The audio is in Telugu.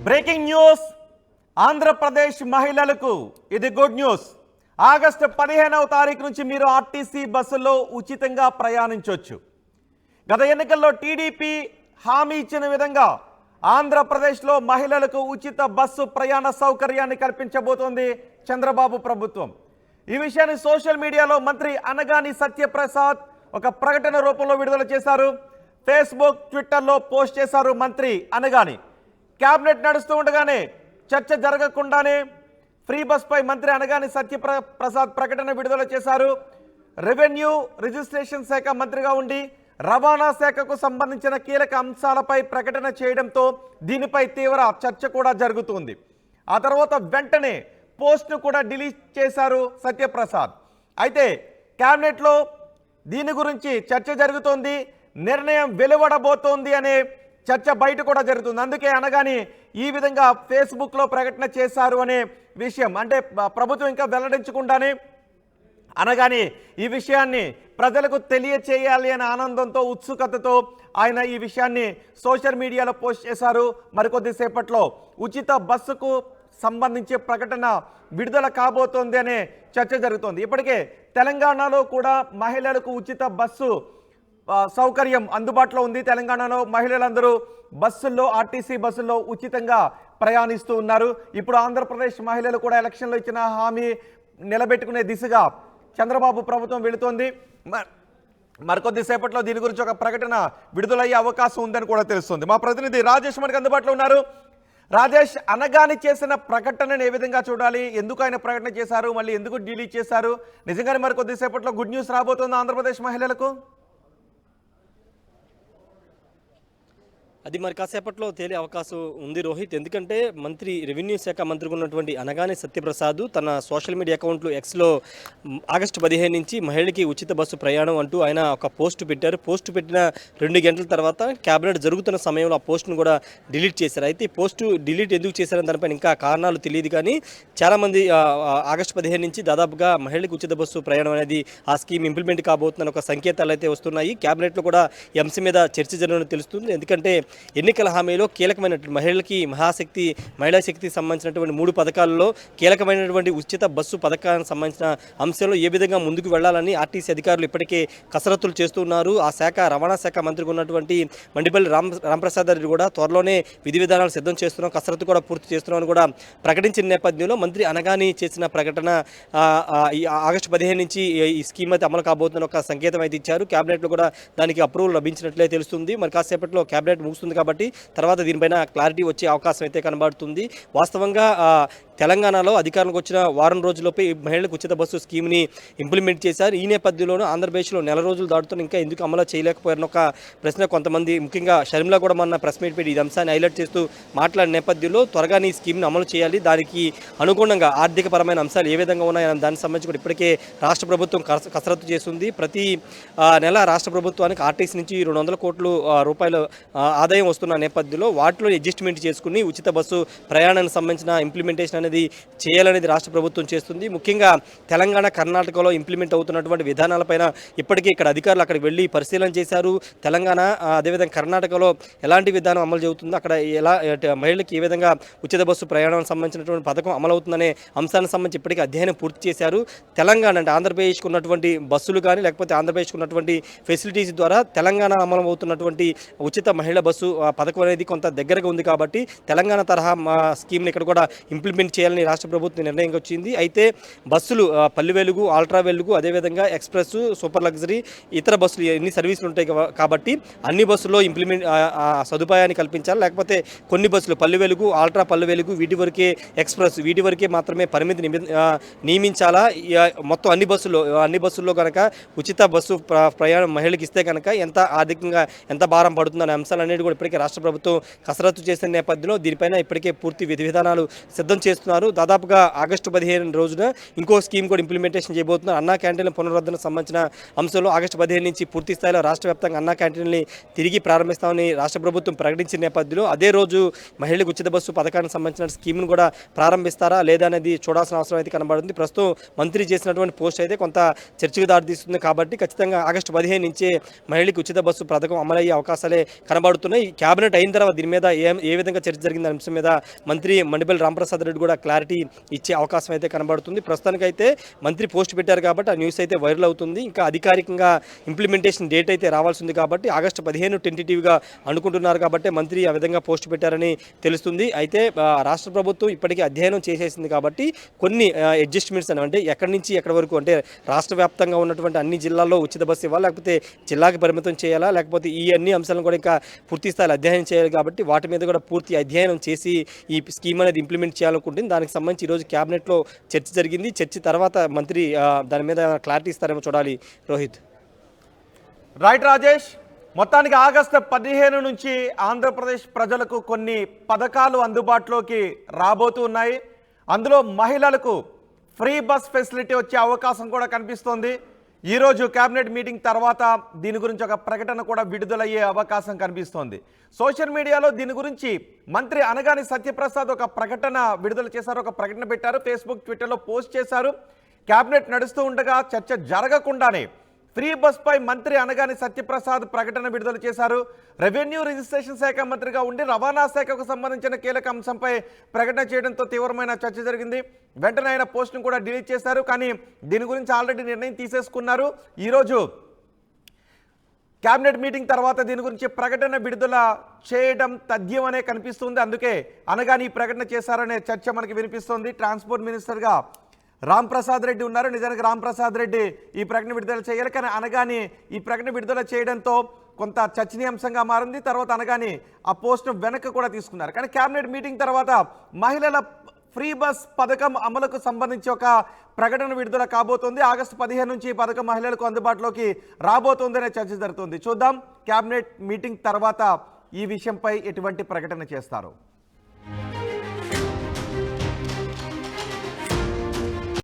Breaking news. ఆంధ్రప్రదేశ్ మహిళలకు ఇది గుడ్ న్యూస్. ఆగస్టు 15వ తారీఖు నుంచి మీరు ఆర్టీసీ బస్సుల్లో ఉచితంగా ప్రయాణించవచ్చు. గత ఎన్నికల్లో టీడీపీ హామీ ఇచ్చిన విధంగా ఆంధ్రప్రదేశ్లో మహిళలకు ఉచిత బస్సు ప్రయాణ సౌకర్యాన్ని కల్పించబోతోంది చంద్రబాబు ప్రభుత్వం. ఈ విషయాన్ని సోషల్ మీడియాలో మంత్రి అనగాని సత్యప్రసాద్ ఒక ప్రకటన రూపంలో విడుదల చేశారు. ఫేస్బుక్, ట్విట్టర్లో పోస్ట్ చేశారు మంత్రి అనగాని. క్యాబినెట్ నడుస్తూ ఉండగానే చర్చ జరగకుండానే ఫ్రీ బస్ పై మంత్రి అనగాని సత్యప్రసాద్ ప్రకటన విడుదల చేశారు. రెవెన్యూ రిజిస్ట్రేషన్ శాఖ మంత్రిగా ఉండి రవాణా శాఖకు సంబంధించిన కీలక అంశాలపై ప్రకటన చేయడంతో దీనిపై తీవ్ర చర్చ కూడా జరుగుతుంది. ఆ తర్వాత వెంటనే పోస్ట్ను కూడా డిలీట్ చేశారు సత్యప్రసాద్. అయితే క్యాబినెట్లో దీని గురించి చర్చ జరుగుతోంది, నిర్ణయం వెలువడబోతోంది అనే చర్చ బయట కూడా జరుగుతుంది. అందుకే అనగాని ఈ విధంగా ఫేస్బుక్లో ప్రకటన చేశారు అనే విషయం, అంటే ప్రభుత్వం ఇంకా వెల్లడించకుండానే అనగాని ఈ విషయాన్ని ప్రజలకు తెలియచేయాలి అనే ఆనందంతో, ఉత్సుకతతో ఆయన ఈ విషయాన్ని సోషల్ మీడియాలో పోస్ట్ చేశారు. మరికొద్దిసేపట్లో ఉచిత బస్సుకు సంబంధించి ప్రకటన విడుదల కాబోతోంది అనే చర్చ జరుగుతోంది. ఇప్పటికే తెలంగాణలో కూడా మహిళలకు ఉచిత బస్సు సౌకర్యం అందుబాటులో ఉంది. తెలంగాణలో మహిళలందరూ బస్సుల్లో, ఆర్టీసీ బస్సుల్లో ఉచితంగా ప్రయాణిస్తూ ఉన్నారు. ఇప్పుడు ఆంధ్రప్రదేశ్ మహిళలు కూడా ఎలక్షన్లో ఇచ్చిన హామీ నిలబెట్టుకునే దిశగా చంద్రబాబు ప్రభుత్వం వెళుతోంది. మరికొద్దిసేపట్లో దీని గురించి ఒక ప్రకటన విడుదలయ్యే అవకాశం ఉందని కూడా తెలుస్తుంది. మా ప్రతినిధి రాజేష్ మనకు అందుబాటులో ఉన్నారు. రాజేష్, అనగాని చేసిన ప్రకటనను ఏ విధంగా చూడాలి? ఎందుకు ఆయన ప్రకటన చేశారు, మళ్ళీ ఎందుకు డిలీట్ చేశారు? నిజంగానే మరికొద్దిసేపట్లో గుడ్ న్యూస్ రాబోతుంది ఆంధ్రప్రదేశ్ మహిళలకు? అది మరి కాసేపట్లో తేలే అవకాశం ఉంది రోహిత్. ఎందుకంటే మంత్రి రెవెన్యూ శాఖ మంత్రిగా ఉన్నటువంటి అనగాని సత్యప్రసాద్ తన సోషల్ మీడియా అకౌంట్లో ఎక్స్లో ఆగస్టు 15 నుంచి మహిళకి ఉచిత బస్సు ప్రయాణం అంటూ ఆయన ఒక పోస్ట్ పెట్టారు. పోస్ట్ పెట్టిన 2 గంటల తర్వాత క్యాబినెట్ జరుగుతున్న సమయంలో ఆ పోస్ట్ను కూడా డిలీట్ చేశారు. అయితే ఈ పోస్టు డిలీట్ ఎందుకు చేశారని దానిపైన ఇంకా కారణాలు తెలియదు. కానీ చాలామంది ఆగస్టు 15 నుంచి దాదాపుగా మహిళలకు ఉచిత బస్సు ప్రయాణం అనేది ఆ స్కీమ్ ఇంప్లిమెంట్ కాబోతుందని ఒక సంకేతాలు అయితే వస్తున్నాయి. క్యాబినెట్లో కూడా ఈ అంశం మీద చర్చ జరగడం తెలుస్తుంది. ఎందుకంటే ఎన్నికల హామీలో కీలకమైనటువంటి మహిళలకి మహిళా శక్తికి సంబంధించినటువంటి 3 పథకాలలో కీలకమైనటువంటి ఉచిత బస్సు పథకానికి సంబంధించిన అంశంలో ఏ విధంగా ముందుకు వెళ్లాలని ఆర్టీసీ అధికారులు ఇప్పటికే కసరత్తులు చేస్తున్నారు. ఆ శాఖ రవాణా శాఖ మంత్రిగా ఉన్నటువంటి మండిపల్లి రాంప్రసాద్ రెడ్డి కూడా త్వరలోనే విధి విధానాలు సిద్ధం చేస్తున్నాం, కసరత్తు కూడా పూర్తి చేస్తున్నామని కూడా ప్రకటించిన నేపథ్యంలో మంత్రి అనగాని చేసిన ప్రకటన ఆగస్టు 15 నుంచి ఈ స్కీమ్ అయితే అమలు కాబోతున్న ఒక సంకేతం అయితే ఇచ్చారు. క్యాబినెట్లో కూడా దానికి అప్రూవల్ లభించినట్లే తెలుస్తుంది. మరి కాసేపట్లో క్యాబినెట్ ముగుస్తుంది కాబట్టి తర్వాత దీనిపైన క్లారిటీ వచ్చే అవకాశం అయితే కనబడుతుంది. వాస్తవంగా తెలంగాణలో అధికారంలోకి వచ్చిన వారం రోజుల్లోపే మహిళలకు ఉచిత బస్సు స్కీమ్ని ఇంప్లిమెంట్ చేశారు. ఈ నేపథ్యంలోనూ ఆంధ్రప్రదేశ్లో నెల రోజులు దాటుతున్న ఇంకా ఎందుకు అమలు చేయలేకపోయారన్న ఒక ప్రశ్న కొంతమంది, ముఖ్యంగా షర్మిల కూడా మొన్న ప్రెస్ మీట్ పెట్టి ఈ అంశాన్ని హైలైట్ చేస్తూ మాట్లాడిన నేపథ్యంలో త్వరగా ఈ స్కీమ్ని అమలు చేయాలి, దానికి అనుగుణంగా ఆర్థికపరమైన అంశాలు ఏ విధంగా ఉన్నాయని దానికి సంబంధించి కూడా ఇప్పటికే రాష్ట్ర ప్రభుత్వం కసరత్తు చేస్తుంది. ప్రతి నెల రాష్ట్ర ప్రభుత్వానికి ఆర్టీసీ నుంచి 200 కోట్ల రూపాయల ఆదాయం వస్తున్న నేపథ్యంలో వాటిలో అడ్జస్ట్మెంట్ చేసుకుని ఉచిత బస్సు ప్రయాణానికి సంబంధించిన ఇంప్లిమెంటేషన్ అనేది చేయాలనేది రాష్ట్ర ప్రభుత్వం చేస్తుంది. ముఖ్యంగా తెలంగాణ, కర్ణాటకలో ఇంప్లిమెంట్ అవుతున్నటువంటి విధానాలపైన ఇప్పటికే ఇక్కడ అధికారులు అక్కడికి వెళ్ళి పరిశీలన చేశారు. తెలంగాణ అదేవిధంగా కర్ణాటకలో ఎలాంటి విధానం అమలు జరుగుతుందో, అక్కడ ఎలా మహిళలకు ఏ విధంగా ఉచిత బస్సు ప్రయాణానికి సంబంధించినటువంటి పథకం అమలవుతుందనే అంశానికి సంబంధించి ఇప్పటికే అధ్యయనం పూర్తి చేశారు. తెలంగాణ అంటే ఆంధ్రప్రదేశ్కు ఉన్నటువంటి బస్సులు కానీ లేకపోతే ఆంధ్రప్రదేశ్కు ఉన్నటువంటి ఫెసిలిటీస్ ద్వారా తెలంగాణ అమలు అవుతున్నటువంటి ఉచిత మహిళా బస్సు పథకం అనేది కొంత దగ్గరగా ఉంది కాబట్టి తెలంగాణ తరహా స్కీమ్ని ఇక్కడ కూడా ఇంప్లిమెంట్ చేయాలని రాష్ట్ర ప్రభుత్వం నిర్ణయం వచ్చింది. అయితే బస్సులు పల్లె వెలుగు, అల్ట్రా వెలుగు, అదేవిధంగా ఎక్స్ప్రెస్, సూపర్ లగ్జరీ, ఇతర బస్సులు ఎన్ని సర్వీసులు ఉంటాయి కాబట్టి అన్ని బస్సుల్లో సదుపాయాన్ని కల్పించాలి. లేకపోతే కొన్ని బస్సులు పల్లె వెలుగు, అల్ట్రా పల్లె వెలుగు, వీటి వరకే ఎక్స్ప్రెస్, వీటి వరకే మాత్రమే పరిమితి నియమించాలా. మొత్తం అన్ని బస్సుల్లో కనుక ఉచిత బస్సు ప్రయాణం మహిళలకు ఇస్తే కనుక ఎంత ఆర్థికంగా ఎంత భారం పడుతుందనే అంశాలు అనేది కూడా ఇప్పటికే రాష్ట్ర ప్రభుత్వం కసరత్తు చేసిన నేపథ్యంలో దీనిపైన ఇప్పటికే పూర్తి విధి విధానాలు సిద్ధం చేస్తూ చేస్తున్నారు. దాదాపుగా ఆగస్టు 15 రోజున ఇంకో స్కీమ్ కూడా ఇంప్లిమెంటేషన్ చేయబోతున్నారు. అన్నా క్యాంటీన్ల పునరుద్ధరణ సంబంధించిన అంశంలో ఆగస్టు 15 నుంచి పూర్తి స్థాయిలో రాష్ట్ర వ్యాప్తంగా అన్నా క్యాంటీన్లని తిరిగి ప్రారంభిస్తామని రాష్ట్ర ప్రభుత్వం ప్రకటించిన నేపథ్యంలో అదే రోజు మహిళలకు ఉచిత బస్సు పథకానికి సంబంధించిన స్కీమ్ను కూడా ప్రారంభిస్తారా లేదా అనేది చూడాల్సిన అవసరం అయితే కనబడుతుంది. ప్రస్తుతం మంత్రి చేసినటువంటి పోస్ట్ అయితే కొంత చర్చకు దారితీస్తుంది కాబట్టి ఖచ్చితంగా ఆగస్టు 15 నుంచే మహిళలకు ఉచిత బస్సు పథకం అమలయ్యే అవకాశాలే కనబడుతున్నాయి. క్యాబినెట్ అయిన తర్వాత దీని మీద ఏ విధంగా చర్చ జరిగింది అంశం మీద మంత్రి మండిపల్లి రాంప్రసాద్ రెడ్డి కూడా క్లారిటీ ఇచ్చే అవకాశం అయితే కనబడుతుంది. ప్రస్తుతానికైతే మంత్రి పోస్ట్ పెట్టారు కాబట్టి ఆ న్యూస్ అయితే వైరల్ అవుతుంది. ఇంకా అధికారికంగా ఇంప్లిమెంటేషన్ డేట్ అయితే రావాల్సి ఉంది కాబట్టి ఆగస్టు 15 టెంటేటివ్గా అనుకుంటున్నారు కాబట్టి మంత్రి ఆ విధంగా పోస్ట్ పెట్టారని తెలుస్తుంది. అయితే రాష్ట్ర ప్రభుత్వం ఇప్పటికీ అధ్యయనం చేసేసింది కాబట్టి కొన్ని అడ్జస్ట్మెంట్స్ అంటే ఎక్కడి నుంచి ఎక్కడి వరకు అంటే రాష్ట్ర వ్యాప్తంగా ఉన్నటువంటి అన్ని జిల్లాల్లో ఉచిత బస్సు ఇవ్వాలి, లేకపోతే జిల్లాకి పరిమితం చేయాలా, లేకపోతే ఈ అన్ని అంశాలను కూడా ఇంకా పూర్తి స్థాయిలో అధ్యయనం చేయాలి కాబట్టి వాటి మీద కూడా పూర్తి అధ్యయనం చేసి ఈ స్కీమ్ అనేది ఇంప్లిమెంట్ చేయాలనుకుంటుంది. దానికి సంబంధించి ఈరోజు క్యాబినెట్లో చర్చ జరిగింది. చర్చ తర్వాత మంత్రి దాని మీద క్లారిటీ ఇస్తారేమో చూడాలి. రోహిత్. రైట్ రాజేష్, మొత్తానికి ఆగస్టు 15 నుంచి ఆంధ్రప్రదేశ్ ప్రజలకు కొన్ని పథకాలు అందుబాటులోకి రాబోతూ ఉన్నాయి. అందులో మహిళలకు ఫ్రీ బస్ ఫెసిలిటీ వచ్చే అవకాశం కూడా కనిపిస్తోంది. ఈరోజు కేబినెట్ మీటింగ్ తర్వాత దీని గురించి ఒక ప్రకటన కూడా విడుదలయ్యే అవకాశం కనిపిస్తోంది. సోషల్ మీడియాలో దీని గురించి మంత్రి అనగాని సత్యప్రసాద్ ఒక ప్రకటన విడుదల చేశారు, ఒక ప్రకటన పెట్టారు, ఫేస్బుక్ ట్విట్టర్లో పోస్ట్ చేశారు. కేబినెట్ నడుస్తూ ఉండగా చర్చ జరగకుండానే ఫ్రీ బస్ పై మంత్రి అనగాని సత్యప్రసాద్ ప్రకటన విడుదల చేశారు. రెవెన్యూ రిజిస్ట్రేషన్ శాఖ మంత్రిగా ఉండి రవాణా శాఖకు సంబంధించిన కీలక అంశంపై ప్రకటన చేయడంతో తీవ్రమైన చర్చ జరిగింది. వెంటనే ఆయన పోస్ట్ను కూడా డిలీట్ చేశారు. కానీ దీని గురించి ఆల్రెడీ నిర్ణయం తీసేసుకున్నారు. ఈరోజు కేబినెట్ మీటింగ్ తర్వాత దీని గురించి ప్రకటన విడుదల చేయడం తథ్యమనే కనిపిస్తుంది. అందుకే అనగాని ఈ ప్రకటన చేశారనే చర్చ మనకి వినిపిస్తోంది. ట్రాన్స్పోర్ట్ మినిస్టర్గా రాంప్రసాద్ రెడ్డి ఉన్నారు. నిజానికి రాంప్రసాద్ రెడ్డి ఈ ప్రకటన విడుదల చేయాలి, కానీ అనగాని ఈ ప్రకటన విడుదల చేయడంతో కొంత చర్చనీయాంశంగా మారింది. తర్వాత అనగాని ఆ పోస్ట్ను వెనక్కి కూడా తీసుకున్నారు. కానీ కేబినెట్ మీటింగ్ తర్వాత మహిళల ఫ్రీ బస్ పథకం అమలుకు సంబంధించి ఒక ప్రకటన విడుదల కాబోతోంది. ఆగస్టు 15 నుంచి ఈ పథకం మహిళలకు అందుబాటులోకి రాబోతోందనే చర్చ జరుగుతుంది. చూద్దాం కేబినెట్ మీటింగ్ తర్వాత ఈ విషయంపై ఎటువంటి ప్రకటన చేస్తారు.